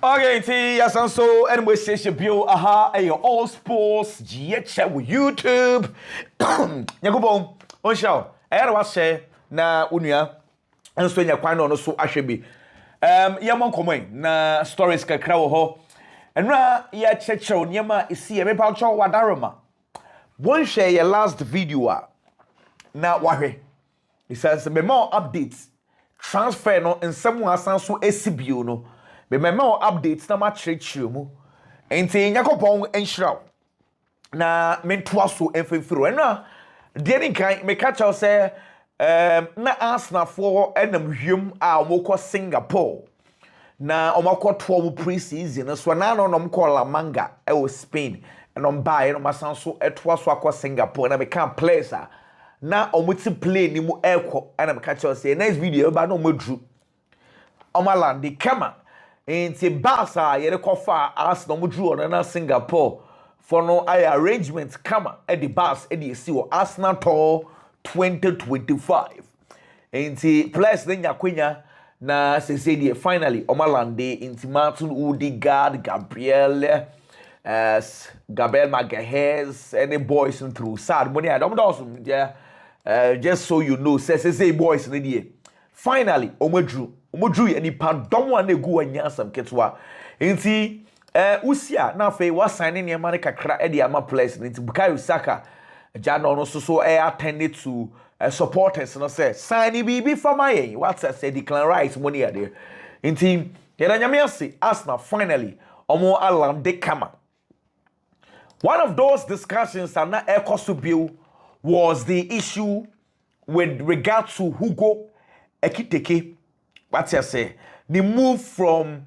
Okay, yes, and so anyway, session bio, aha, all sports, GH with YouTube. Yakubon, on show. I was say na unia, and so yakwan on so ashebi. Yamon common na stories kakra ho. And na ya checho nyama isi me pa cho wadaroma. One share your last video na wahwe. It says me more updates. Transfer no in some asan so esibio no. Me more updates na ma kyerɛkyerɛ mu. Enti Yakobon enhraw. Na mentoa so emfefiro. Ena de ni kan me catch out say na Arsenal for enam hwem a omokɔ Singapore. Na omakɔ to mu pre-season so na no kɔ La Manga e wo Spain. And buy no masan so etoa so akɔ Singapore na me kan players na omuti play ni mu ekɔ na me catch out say next video ba no modru. Omalandi kama Inti Barca yere kofa Arsenal mudru on na Singapore for no arrangement kama at the Barca at the CEO Arsenal Tour 2025. Inti players then yakwenya na se finally omalande inti Martin Odegaard, Gabriel Magalhaes, any boys through sad money I don't awesome yeah just so you know say boys in the finally omudru any pardon one egu anya sam ketwa enti usia na fe wa sign ne ma ne kakra e de ama place enti Bukayo Saka jana no so attended to supporters no say sign bibi for my what say decline rights money there enti yera nyame ase Arsenal finally omo alande kama. One of those discussions and na ekoso was the issue with regard to Hugo Ekitike. What you say? The move from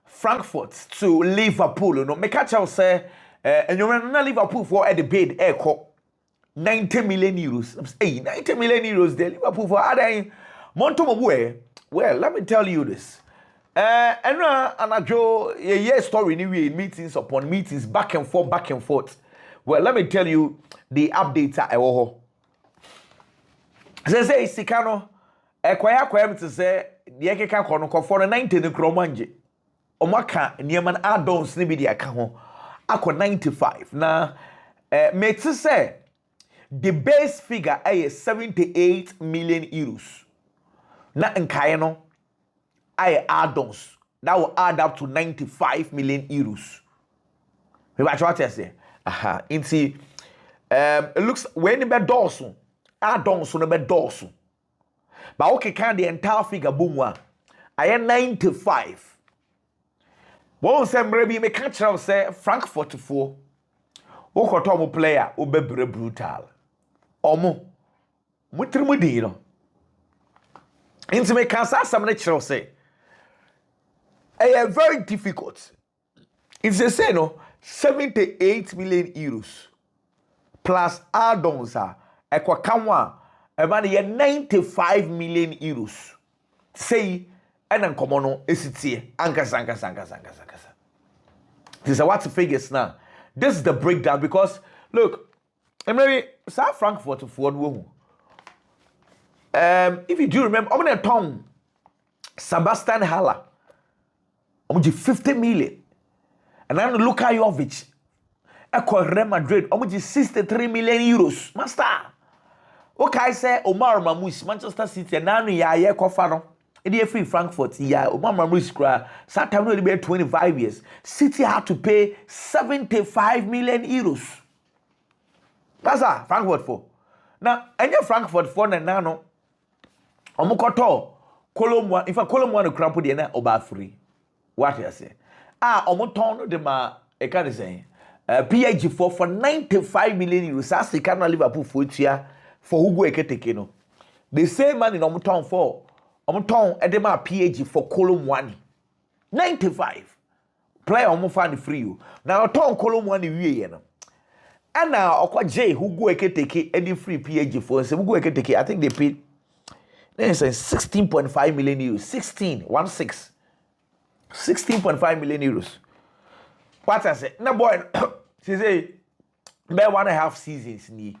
Frankfurt to Liverpool. You know, me catch out say, and you remember Liverpool for at the bid echo 90 million euros. Hey, 90 million euros there. Liverpool for other Montomobue. Well, let me tell you this. And I draw a story anyway, meetings upon meetings, back and forth. Well, let me tell you the updates at Ewoho. Say Sikano, Equia to say. The ekeka kono for 90 ne kromanje omaka nieman add-ons ne bi de aka ho akọ 95 na mate say the base figure is 78 million euros na nkae no ay add-ons that will add up to 95 million euros we ba what you say aha inti it looks when be dorso add-ons no be dorso. But okay, can the entire figure boom I am 95. One say maybe me catch out say Frankfurt 4. Oko to mo player obebre brutal. Omo mutrimu di no. Inti me can say na chiro say very difficult. It's a say no 78 million euros plus add-ons ekwa kanwa about 95 million euros. Say, and then come on, esitie. Ankasa. This is what figures now. This is the breakdown because look, maybe South Frankfurt for one. If you do remember, I'm gonna town Sebastian Haller. I'm 50 million. And then Luka Jovic. Real Madrid. I'm 63 million euros. Master. Okay, say Omar Mamouche, Manchester City, and now you are Kofano. It free Frankfurt, yeah, Omar Mamouche, Saturday will be 25 years. City had to pay 75 million euros. That's all Frankfurt for. Now, and your Frankfurt for Nano, Omokoto, Colombo, if a Colombo crampo the na oba free. What you say? Omoton de ma, I can't say. PIG for 95 million euros. That's the kind of Liverpool for here. For Hugo Ekitike no. The same man in Omuton for Omuton edema PAG for column 1. 95. Player Omufani free you. Now Oton column 1 we no. And now Okwa J Hugo Ekitike any free PAG for say Hugo Ekitike I think they paid 16.5 million euros. 16.5 million euros. What I say? Na boy she say be 1.5 seasons ni.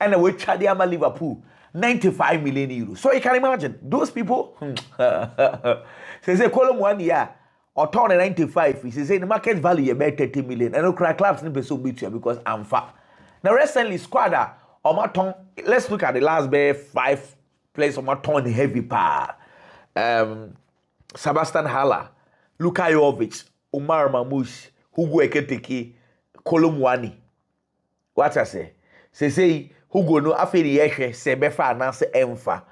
And we charge them Liverpool 95 million euros. So you can imagine those people. Say column 1 year or turn 95. He say the market value about 30 million. And no clubs need so big because I'm fat. Now recently squad or my tongue. Let's look at the last 5 players on my tongue heavy power. Sebastian Haller, Luka Jovic, Umar Mamouche, Hugo Ekitike, Kolomwani. What I say? Say Hugo no aferi yehwe se befa na se emfa.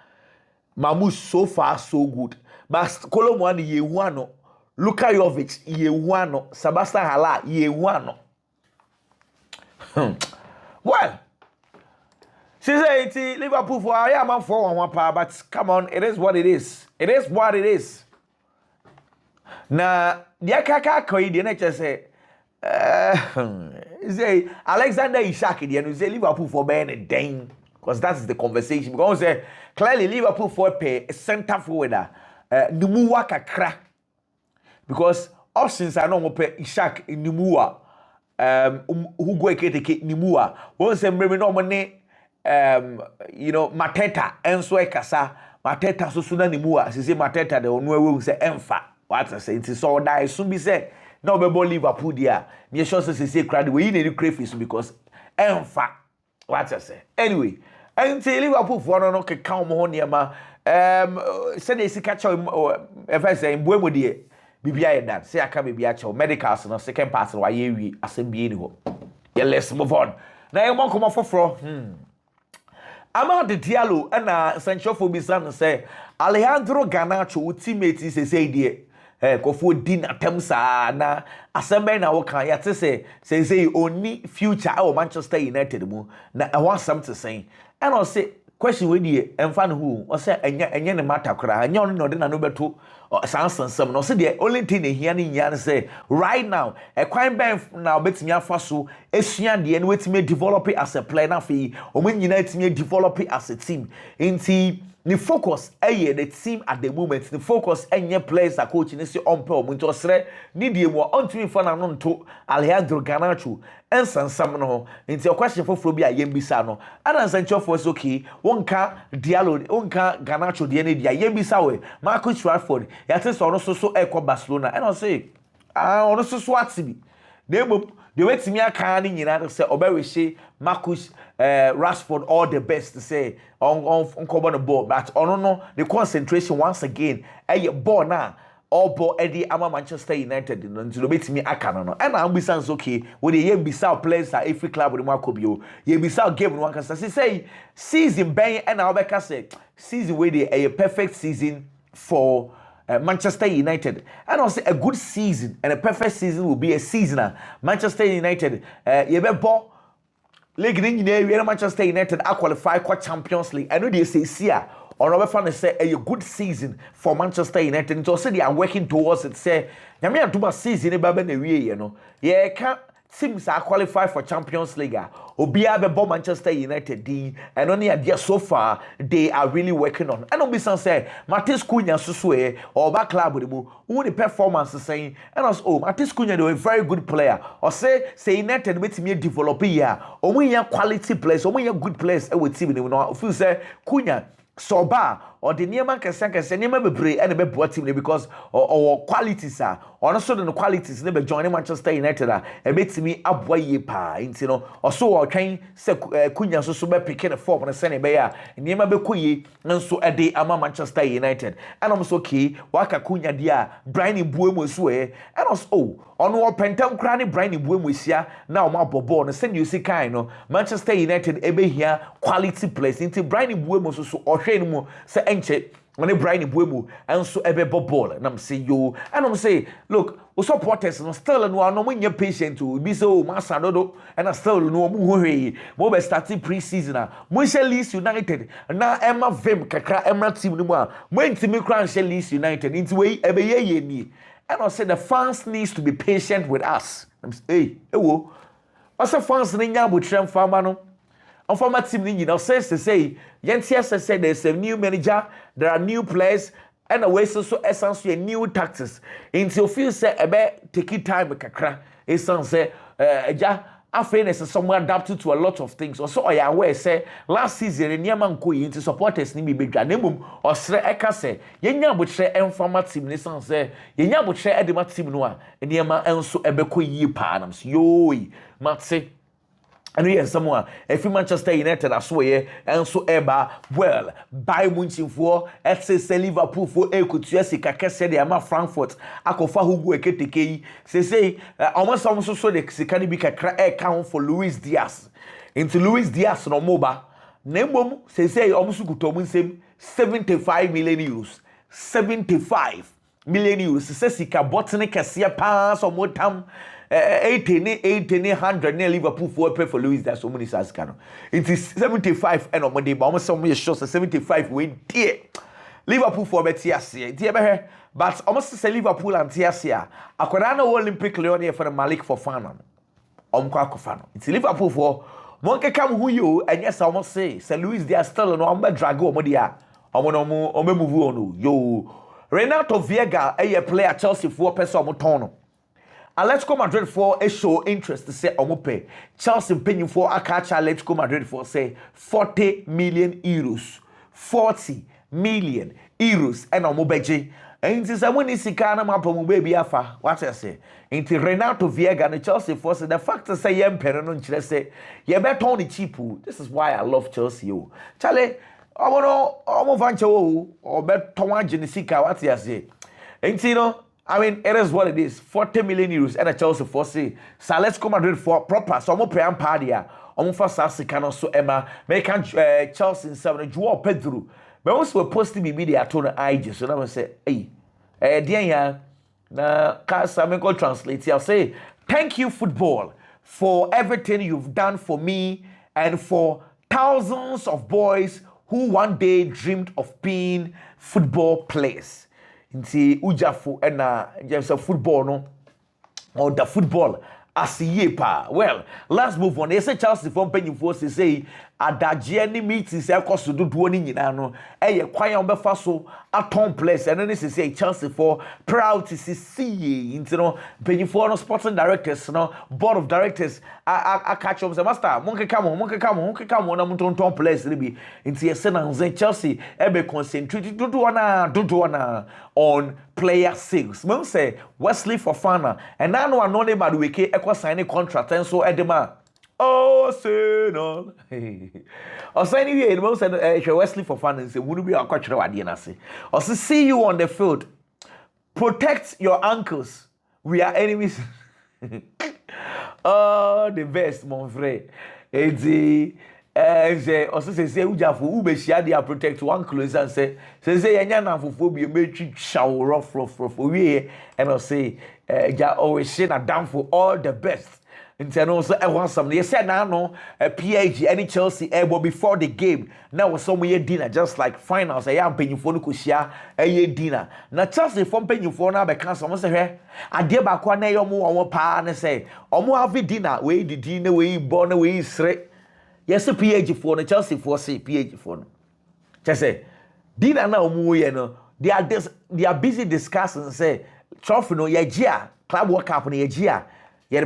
Mamouche so far so good. But Kolomwani ye wano, Luka Jovic ye wano, Sebastian Haller ye wano. Well, she say Liverpool for I am for one power, but come on, it is what it is. It is what it is. Na dia kaka koyi dia na say say Alexander Isak dia no say Liverpool for being a dang because that's the conversation because say clearly Liverpool for pay center forward Numuwa kakra because options are no mo pay Isak Numuwa Hugo Ekitike Numuwa won say maybe no mo ne you know Mateta enso ekasa Mateta so na Numuwa say Mateta de onu ewu say emfa. What I say, it's so that soon be said. No, be Liverpool there. Me sure say crowd we need crayfish because in fact, what I say. Anyway, until Liverpool for no can count more near ma. Say they see catch if I say Mbwemo dear. BBI that say I can be actual medicals no second part why we assembly anyway. Yeah, let's move on. Now you want come for I'm the Diallo and Sancho for Bisan say Alejandro Garnacho teammate say dear. Kofo din atemsa na asembe na wo kan ya te say only future our Manchester United mu na I want something to say and I say question we dey emfa no hu o say enye ne matter kra enye on no de na no beto sansensem no say the only thing e hia ne nya say right now e kwan ben na obetimi afa so esua de no wetimi develop as a player na fi o mo nyina etimi develop as a team inti the focus the team at the moment. The focus any players are coaching is on per munto sre need you on to for na to Alejandro Garnacho and some no into your question for Frobia Yembisa no and Sancho for okay one ka Diallo one ka Garnacho the any Yembisa we Marcus Rashford yates on so echo Barcelona and I say on so swatibi the way to me I can't say Oberishe Marcus Rashford all the best to say on cover the ball but no the concentration once again ball now all ball Eddie ama Manchester United until the bit me I can no and I'm sounds okay with the Yembisa players at every club with Marcobio Yembisa game one can say season bang and I'll say season where they a perfect season for Manchester United. And I'll say a good season and a perfect season will be a season. Manchester United, you be ball league in Manchester United I qualify for Champions League. I know they say here or other fans say a good season for Manchester United. So say they are working towards it. Say, Yamia do my season you know. Yeah, can't teams are qualified for Champions League. Obia be Manchester United D and only idea so far they are really working on. And Obi say Matis Cunha susue or back club with who the performance is saying and also Matis Cunha they a very good player. Or say United with me develop here. Or we quality players, or we good players with team you know feel say Cunha Soba or the Nieman can never be brave and be bought him because or qualities are also the qualities never joining Manchester United a bit me up way ye pa you know or so or train Cunha so be picking a form and sending bear Niema be kuye and so a day ama Manchester United and I'm so key waka Cunha dia Brian Buemo swe and also on what pentam cranny Brian Buemo sia now my bobo and send you see kind no Manchester United ebe here quality place into Brian Buemo so or train mo say enche when Brian Buemo and so ebe ball and I'm say you and I'm say look we supporters no still no when you patient to be so master dodo and I still no mo we be starting pre-season mo shall Leeds United na Emma Vim kakra Emma team no mo ntimi kran shall Leeds United into we ebe ye ni and I say the fans needs to be patient with us. I'm say ewo asa fans ni nya botrem fama no on former team you know says to say Yentia said there's a new manager, there are new players, and a way so essentially new tactics. Until you feel say about taking time kakra, it sounds say Fairness is somewhere adapted to a lot of things. Also, I aware say last season in Yamanko into supporters ni be granimum or sre eka say yenya butre enfama team ni san say yenya butre edema team no a niyama enso ebeko yi pa nam yoi matse. And we have someone, if you Manchester United as well, and so eba, well, buy Munchen for, say Liverpool for Ekitike, Kakese, the Ama Frankfurt, Akofa Hugo Ekitike, say, almost so the can be a count for Luis Diaz. Into Luis Diaz no moba, Nembom, say, almost good to win 75 million euros. 75 million euros. Says he can botany Cassia pass or more time. 100 near Liverpool for pay for Luis Diaz so many size can. It is 75 and on Monday, but almost some shows 75 win dear. Liverpool for Betiasia, dear, but almost say Liverpool and Tiasia. Aquadana Olympic Leonia for the Malik for Fanam. Omquacofano. It's Liverpool for Monke come who you, and yes, I almost say Luis Diaz still no Amba Drago Modia. Omono yo. Renato Viega, a player Chelsea for Peso Motono. Atletico Madrid for a show interest to say omope. Chelsea paying for a catch Atletico Madrid for say 40 million euros. 40 million euros and omobeji. And this is when it's kind of my baby afa. What I say? Into Renato Viega and Chelsea for say the fact that say yem peron say you better on the cheap. This is why I love Chelsea. Charlie, I want vancho or bet Thomas Genesika. What I say? And you know. I mean, it is what it is. 40 million euros and a Chelsea for say. So let's come Madrid for proper. So I'm going to pay party. I'm for Sassicano so Emma. Make Chelsea in 7. Joao Pedro. But also posting me media to the IG. So now I say, hey, dear, na Casameko translate. I'll say, thank you, football, for everything you've done for me and for thousands of boys who one day dreamed of being football players. Inti ujafo ena just football no or the football as yepa. Well, let's move on. They say Chelsea from penny force say adagye ni meeting say akoso dodo ni nyina no eye kwan ya obefa so aton place and then say Chelsea for proud to see into no penny for no sporting directors no board of directors I catch up say master monkey come on na monton place be into say na Chelsea ebe concentrate dodo na on player sales. Mom say Wesley Fofana and now no anone Madueke e sign a contract and so edema. Oh, say no. Or say anyway, the most Wesley Fofana and say, would be a coach of Adianasi. Or say, see you on the field. Protect your ankles. We are enemies. Oh, the best, mon frère. And say, also say, Uja for Ubeshia, they protect one clothes and say, Yana for phobia, make shower rough, we and I'll say, ja always say that down for all the best. And also, I want some. They said now, no, PAG, any Chelsea, but before the game, now was somewhere dinner, just like finals. I am paying for Nukushia, a dinner. Now, Chelsea from paying for now, because someone say, I did back one day or more, and say, or more have dinner, way the dinner, way born away straight. Yes, a PAG for the Chelsea for say PAG for. Just say, dinner now, more, they are busy discussing, say, trophy no, yeah, club work up on the year, yeah,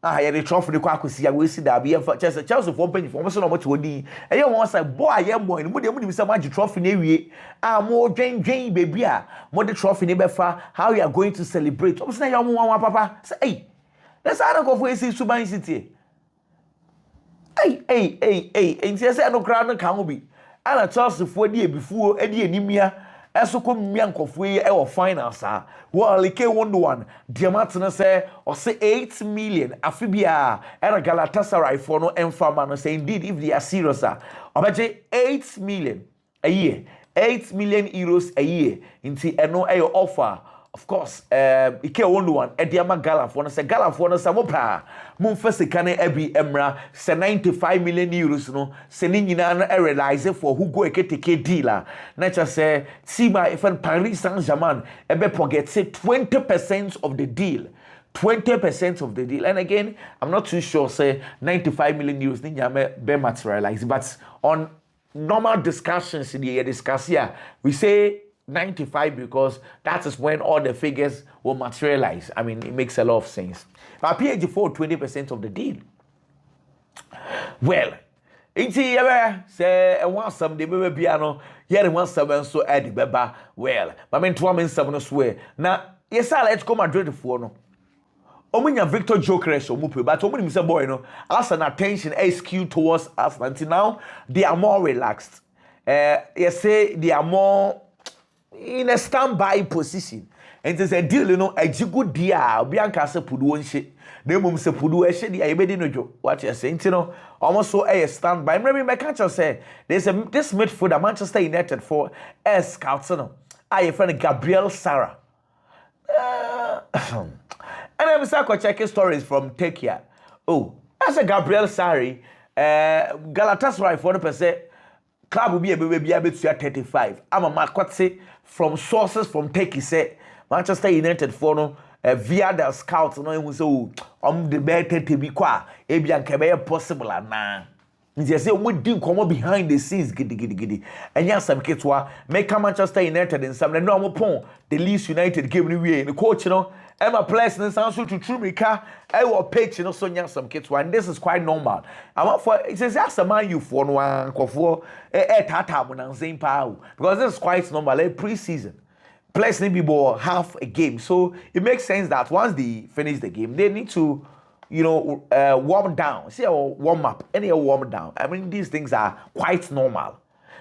the trophy the kwakusi we see that be Chelsea for penny for so much wodi e you wan say boy I am boy mo dey be say match trophy na wie mo dwen baby mo the trophy ni be fa how you are going to celebrate o say you wan papa say hey let's not go for AC Suban City hey nti say no crowd no kan obi ana Chelsea for dey bifuo e dey animia esoko mmia nkofo yi e wo finals well like 1-1 diamantna say or say 8 million afibia era Galatasaray for no enfama no say indeed if they are serious obeje 8 million a year 8 million euros a year inti eno e offer of course ike 1-1 ediama Gala for no say Gala for no say mopa mumfese kane ebi emra say 95 million euros no say ni nyina no realize for Hugo Ekitike deal na cha say Tima even Paris Saint-Germain ebe forget say 20% of the deal 20% of the deal. And again, I'm not too sure say 95 million euros ni nyame be materialize, but on normal discussions in the discuss here we say 95 because that is when all the figures will materialize. I mean, it makes a lot of sense. Now, PSG for 20% of the deal. Well, inti ever say I want some the baby piano, here want some so Eddie Beba. Well, my men 2 men 7 swear. Now, yes, let's go Madrid for no. Omunya Victor Gyokeres omupe, but omunya Mr. Boy no. Arsenal attention is skewed towards Arsenal. Until now, they are more relaxed. Yes, say they are more in a standby position. And it's a deal, you know, a good deal. Bianca se pudu one shit. They mum se pudu a shit. I made no joke. What you're saying, you know, almost so a standby. Maybe my catcher say there's this midfielder Manchester United for scouts. I friend Gabriel Sarah. And I'm checking stories from Turkey. Oh, as a Gabriel Sarri, Galatasaray 40%. Club will be able to 35. I'm a mark say from sources from Turkey say Manchester United for no via the scouts no who so the better to be qua ebian kebe possible na. Nti say we din komo behind the scenes gidi and yan some kitwa make Manchester United in some no pon the Leeds United game ni we the coach no Emma place in sound to true me car I will pitch no so yan some kitwa and this is quite normal. I want for it says as a man you for no kofo tata mo na same power because this is quite normal like pre-season. Place need be ball half a game, so it makes sense that once they finish the game they need to warm down. See a warm up, any warm down. I mean, these things are quite normal.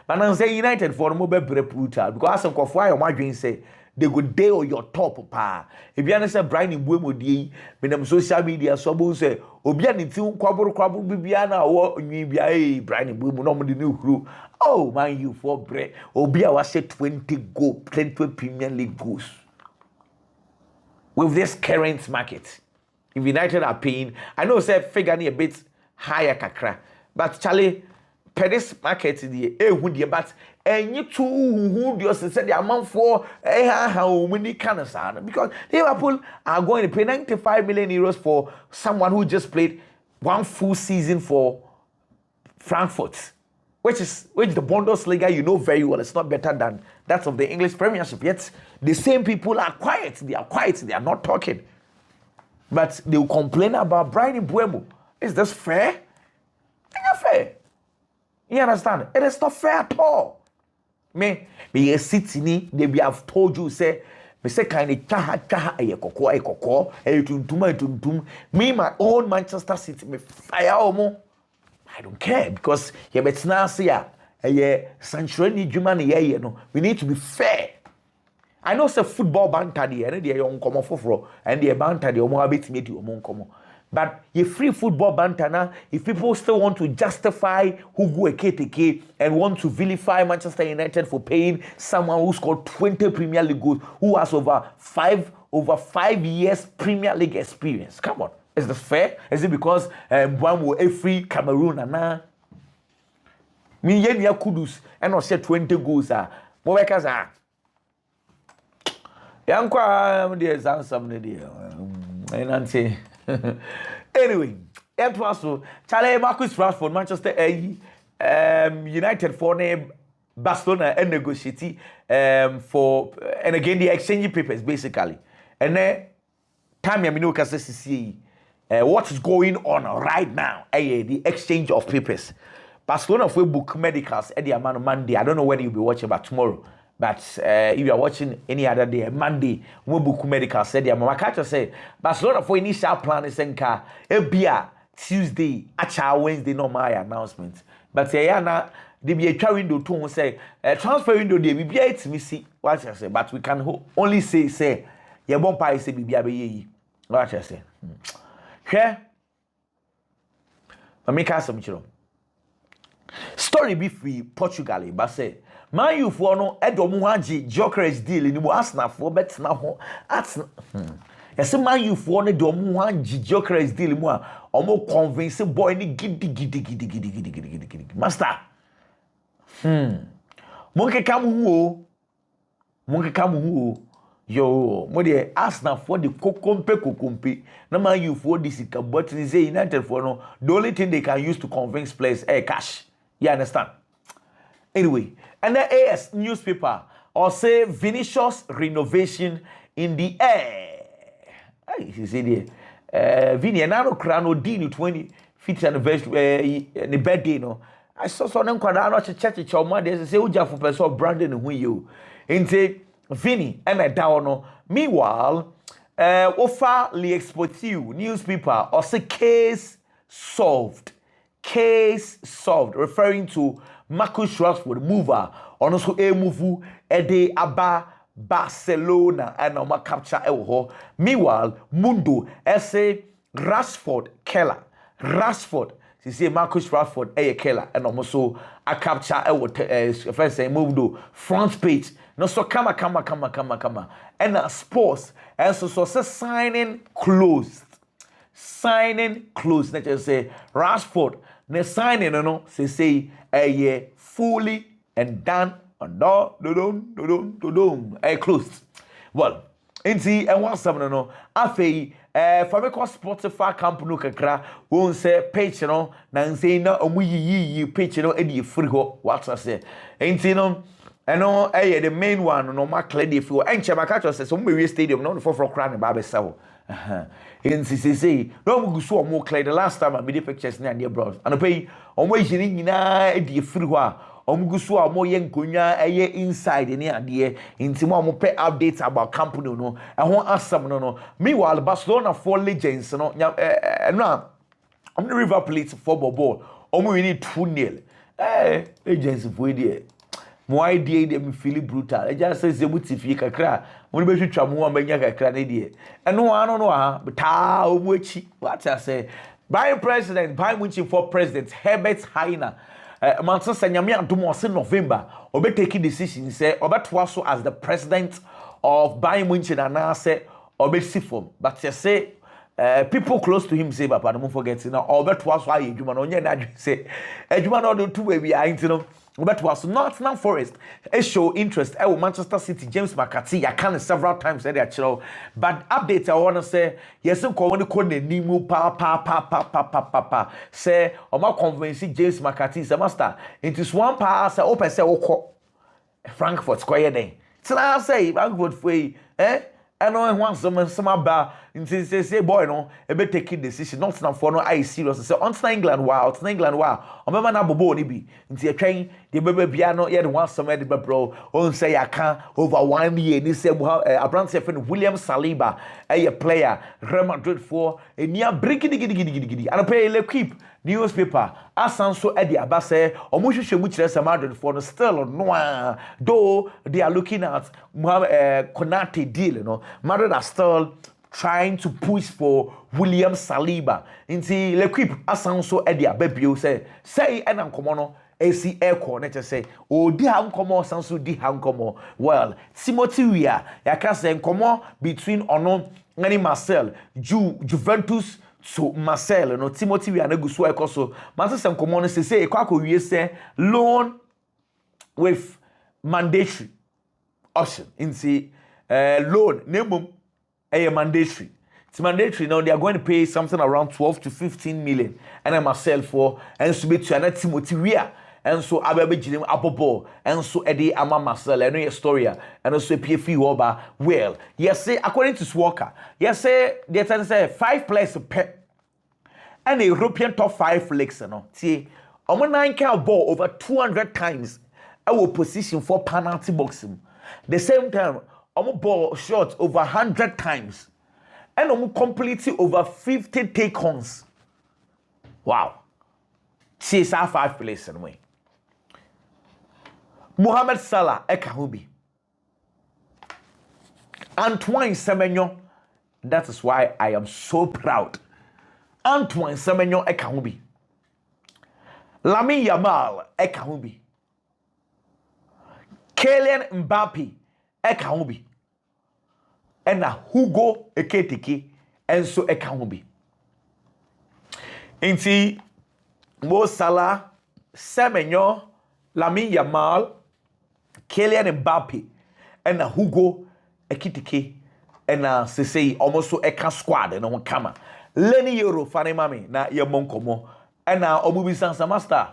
But I'm saying United for more brutal because some of why my dream say they go day on your top pa. If you understand Brian in Buemo di, when social media so say Obiani tu kwaburu bibiana or Nibia Brian in Buemo no the new crew. Oh man, you for bread. Obia was say 20 Premier League goals with this current market. If United are paying, I know say figure a bit higher kakra, but Charlie, per this market the but and you two who just said the amount for how many cannons because Liverpool are going to pay 95 million euros for someone who just played one full season for Frankfurt, which the Bundesliga you know very well. It's not better than that of the English Premiership. Yet the same people are quiet. They are not talking. But they will complain about Brian Buemo. Is this fair? It's not fair. You understand? It is not fair at all. Me a city they be have told you say me say kind of taha koko tuntum. Me my own Manchester City me fire omo. I don't care because you bet now see ya sanctuary Germany no. We need to be fair. I know say football banter dey and dey yon komo foforo and dey banter dey omo abetime dey omo komo. But you free football banter now, if people still want to justify Hugo Ekitike and want to vilify Manchester United for paying someone who scored 20 Premier League goals, who has over 5 years Premier League experience. Come on. Is this fair? Is it because one will free Cameroon and now? Me yenya kudus and not say 20 goals are. What workers are? Yankwa there's something there. And say anyway, it was so Charlie Marcus Rashford, Manchester United for name Barcelona and negotiate for and again the exchanging papers basically. And then time you know see what is going on right now? The exchange of papers. Barcelona for book medicals at the amount Monday. I don't know whether you'll be watching about tomorrow. But if you are watching any other day, Monday, we book medical said the mama catcher say Barcelona for initial plan is enka ebia Tuesday, actual Wednesday no my announcement. But now they be a transfer window to say transfer window they be it me see what I say. But we can only say your bompa is be ye. What I say. Here, but make us some children. Story be free Portugal, but say. Man you for no edomu haji Gyokeres deal ni mo Arsenal for bet na ho Arsenal yes man you for no edomu haji Gyokeres deal mo a omo convince boy ni gidi master monke kam hu yo mo de Arsenal for the kokompe na man you for this but say United for no the only thing they can use to convince players cash. You understand? Anyway, and the AS newspaper or say Vinicius renovation in the air. He said Vini and Nano Crano Dino 25th anniversary the birthday no. I saw them quadano church or mother say Uja for person Brandon who you. Inte Vini and a down. Meanwhile, offer l'exportiu newspaper or say case solved. Case solved, referring to Marcus Rashford mover on also a move ede aba Barcelona and oma capture ewo. Meanwhile, Mundo say Rashford Keller. Rashford, she say Marcus Rashford Keller and also a capture ewo first say move do front page. No so come. And sports and so signing closed. Signing closed. Let's just say Rashford ne signing no say fully and done and closed. Well, inti and one seven no afei for me Spotify company kakra won say page no na say na omu yi page no e dey free ho what I say inti no eno the main one no ma clear dey free ho enche ma catch say so we stadium no for cry na ba be sell in CCC, no go more clear the last time I made pictures near the abroad. And I pay on way na the free wa. Go so more young kunya inside in here into more pay updates about company no. I want ask some no. Meanwhile, Barcelona 4 legends no. No, I'm the River Plate football ball. We need 2-0. Legends for there. Mo idea dem feel brutal. I just say zebuti kakra. Mo be twitwa mo amanya kakra na die. Eno ano no ha, beta omuachi. What I say? Bayern Munich for president Herbert Hainer. Manchester nyame adom ose November. Obe take decision say obetwa so as the president of Bayern Munich and now say obe sifom. But you say people close to him say papa don't forget now obetwa so aye adwuma no onye na adwe say adwuma no do two we be ayi ntino. But was Nottingham Forest show interest Manchester City James McCarthy I can several times said that but update I want to say yes ko woni ko nimu pa say o ma convince James McCarthy say master it is one pass say open say okọ Frankfurt square den tell say Frankfurt for and no one some about say boy no e be taking decision not na for no I serious say on England wow o me na bobo ni bi nti e twen de bebe bia no ye de one some de bro on say ya can over 1 year ni say Abraham say William Saliba a player Real Madrid for e nia break gidi and pay l'equipe newspaper asanso e de aba say o mo hwehwe mu kire say Madrid for no still no though they are looking at Konate deal no Madrid are still trying to push for William Saliba. Inti l'equipe asanso e de aba bio say ena nkomo no AC Echo net say o di ha nkomo sanso di ha nkomo well Timothy Weah ya say nkomo between ono ngani Marcel Juventus so Marcel no Timothy Weah na gusu ekoso Manchester nkomo no say ekwa say loan with mandatory option inti loan nemum mandatory. It's mandatory now. They are going to pay something around 12 to 15 million. And I'm myself for and so be to Timothy Weah. And so Ababe Jim Abobo. And so Eddie Ama Marcel. I know your story. And also PFE Oba. Well, yes, say according to Swalker, yes, say they say 5 players per and a European top 5 leagues. No, see, on 9 can ball over 200 times. I will position for penalty boxing. The same time, I'm ball shot over 100 times. And I'm completely over 50 take-ons. Wow. CSR 5 places anyway. Mohamed Salah Ekahubi. Antoine Semenyo. That is why I am so proud. Antoine Semenyo Ekahubi. Lamine Yamal Ekahubi. Kylian Mbappe Ekahubi. And Hugo Ekitike and so Ekahubi. Inti Mo Salah, Semenyo, Lamine Yamal, Kylian Mbappe, and Hugo Ekitike, and Sese almost so Eka squad and on camera. Lenny Euro Fanny Mami, na Yamonkomo, and now Omubi Sansa Master.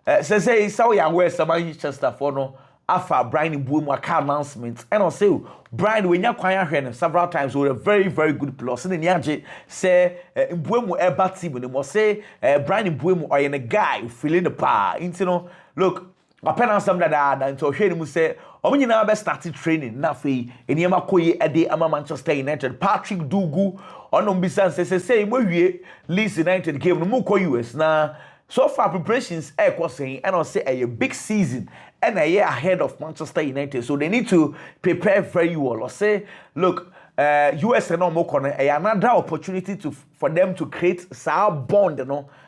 Sese, so ya wear some Manchester for no. afa Brian Mbuemu aka announcement and I'll say Brian when you kwanya hwe several times with a very very good plus and niaje say Mbuemu eba team and mo say Brian Mbuemu or a guy feeling the power into no look apena some that into hwe mu say omo nyina be start training na fe eniema koye ede ama Manchester United Patrick Dugu onom bisan say mo wie Leeds United game no mo ko US na so far preparations saying and I'll say a big season and a year ahead of Manchester United. So they need to prepare very well. Or say, look, US and more corner another opportunity for them to create some bond,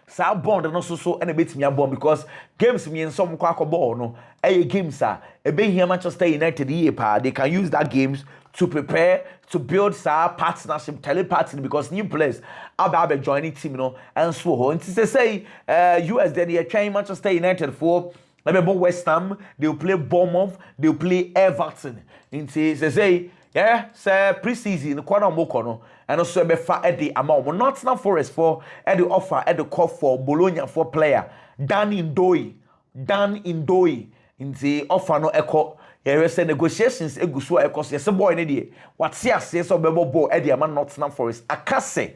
so and a bit me bond because games me and some quack ball no games are a big here Manchester United they can use that games to prepare to build some partnership, telepathy because new players are joining team, and so on. And to say, US then they're trying Manchester United for West Ham, they'll play Bournemouth, they'll play Everton. And they say, yeah, say pre-season, quarter mokono, and also be far at the amount. But not now Forest for at the offer at the call for Bologna for player Dan Indoi, in the offer no echo. Here is negotiations egusu ekos yes boy ne die what see ase so bebo ball e dey man Nottingham Forest akase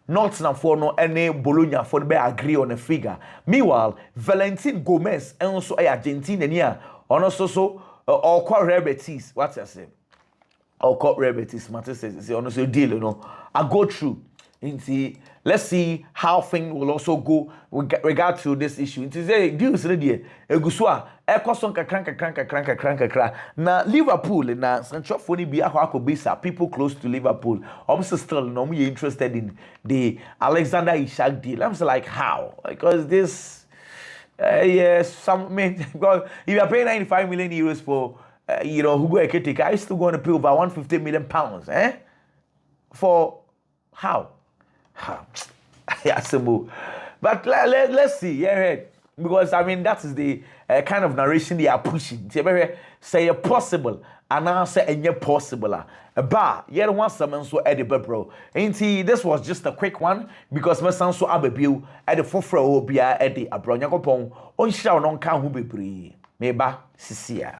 Nottingham for no any Bologna for be agree on a figure. Meanwhile Valentin Gomez and also Argentina near on also all call Rebetis what I say all call Rebetis matter says on also deal I go through into let's see how things will also go with regard to this issue. Into say deals ready egusua ekoson kakranka na Liverpool na central phone bi akobisa people close to Liverpool obviously still no me interested in the Alexander Isak deal. I'm like how because this yes some because if you are paying 95 million euros for Hugo Ekitike, I still going to pay over 150 million pounds for how but let's see, yeah, because I mean that is the kind of narration they are pushing. Say possible, and now say and possible. But yet once someone so edible, bro. Ain't this was just a quick one because my son so ababiu at the forefront will be at the abroad. Yakopon on shall non can who be bree. Meba sisia.